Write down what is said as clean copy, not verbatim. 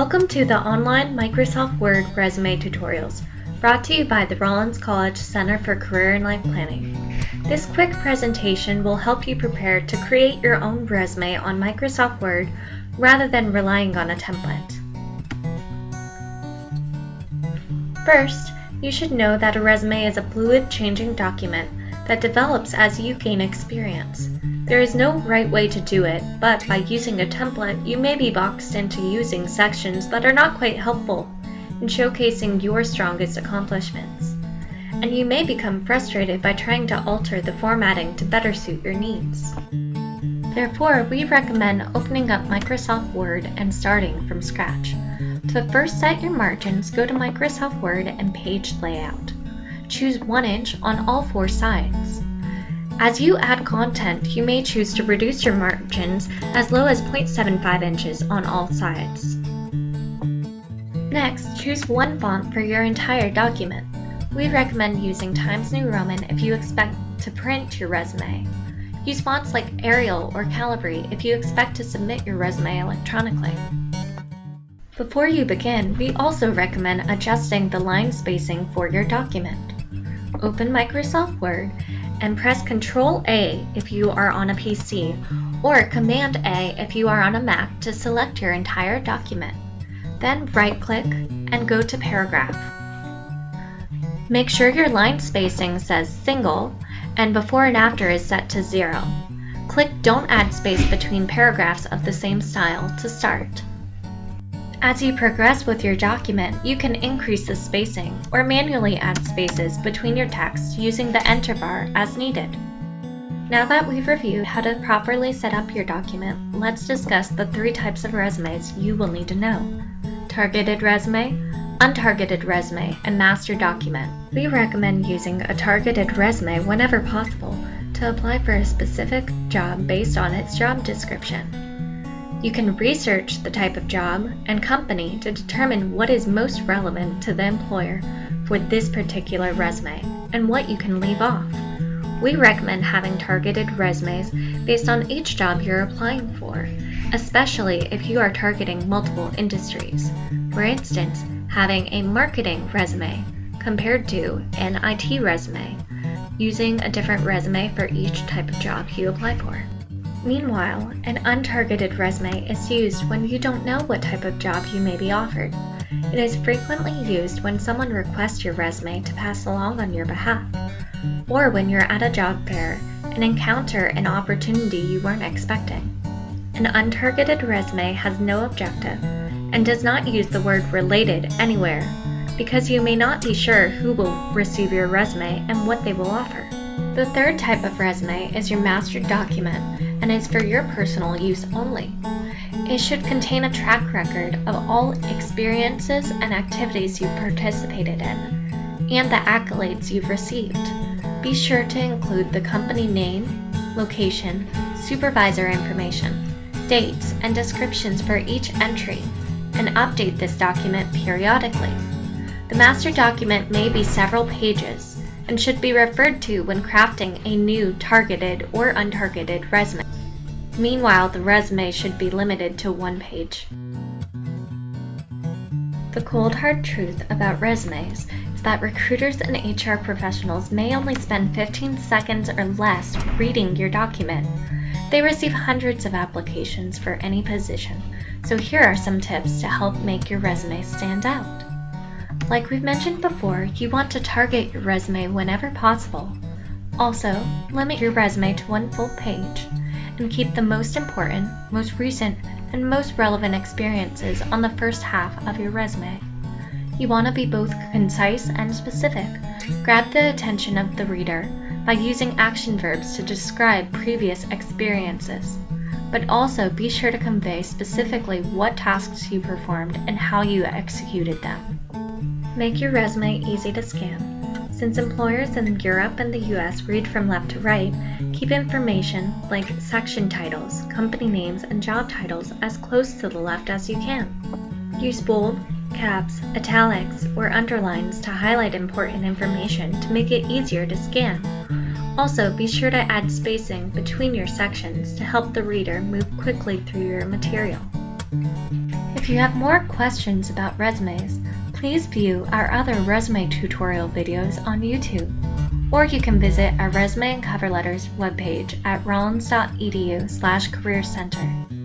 Welcome to the online Microsoft Word resume tutorials, brought to you by the Rollins College Center for Career and Life Planning. This quick presentation will help you prepare to create your own resume on Microsoft Word rather than relying on a template. First, you should know that a resume is a fluid, changing document that develops as you gain experience. There is no right way to do it, but by using a template, you may be boxed into using sections that are not quite helpful in showcasing your strongest accomplishments. And you may become frustrated by trying to alter the formatting to better suit your needs. Therefore, we recommend opening up Microsoft Word and starting from scratch. To first set your margins, go to Microsoft Word and Page Layout. Choose 1 inch on all 4 sides. As you add content, you may choose to reduce your margins as low as 0.75 inches on all sides. Next, choose one font for your entire document. We recommend using Times New Roman if you expect to print your resume. Use fonts like Arial or Calibri if you expect to submit your resume electronically. Before you begin, we also recommend adjusting the line spacing for your document. Open Microsoft Word and press Ctrl-A if you are on a PC or Command-A if you are on a Mac to select your entire document. Then right-click and go to Paragraph. Make sure your line spacing says single and before and after is set to 0. Click Don't Add Space between paragraphs of the same style to start. As you progress with your document, you can increase the spacing or manually add spaces between your text using the Enter bar as needed. Now that we've reviewed how to properly set up your document, let's discuss the 3 types of resumes you will need to know: targeted resume, untargeted resume, and master document. We recommend using a targeted resume whenever possible to apply for a specific job based on its job description. You can research the type of job and company to determine what is most relevant to the employer for this particular resume and what you can leave off. We recommend having targeted resumes based on each job you're applying for, especially if you are targeting multiple industries. For instance, having a marketing resume compared to an IT resume, using a different resume for each type of job you apply for. Meanwhile, an untargeted resume is used when you don't know what type of job you may be offered. It is frequently used when someone requests your resume to pass along on your behalf, or when you're at a job fair and encounter an opportunity you weren't expecting. An untargeted resume has no objective and does not use the word related anywhere because you may not be sure who will receive your resume and what they will offer. The 3rd type of resume is your master document and is for your personal use only. It should contain a track record of all experiences and activities you've participated in and the accolades you've received. Be sure to include the company name, location, supervisor information, dates, and descriptions for each entry, and update this document periodically. The master document may be several pages and should be referred to when crafting a new targeted or untargeted resume. Meanwhile, the resume should be limited to 1 page. The cold hard truth about resumes is that recruiters and HR professionals may only spend 15 seconds or less reading your document. They receive hundreds of applications for any position, so here are some tips to help make your resume stand out. Like we've mentioned before, you want to target your resume whenever possible. Also, limit your resume to 1 full page and keep the most important, most recent, and most relevant experiences on the first half of your resume. You want to be both concise and specific. Grab the attention of the reader by using action verbs to describe previous experiences, but also be sure to convey specifically what tasks you performed and how you executed them. Make your resume easy to scan. Since employers in Europe and the US read from left to right, keep information like section titles, company names, and job titles as close to the left as you can. Use bold, caps, italics, or underlines to highlight important information to make it easier to scan. Also, be sure to add spacing between your sections to help the reader move quickly through your material. If you have more questions about resumes, please view our other resume tutorial videos on YouTube, or you can visit our Resume and Cover Letters webpage at rollins.edu/career center.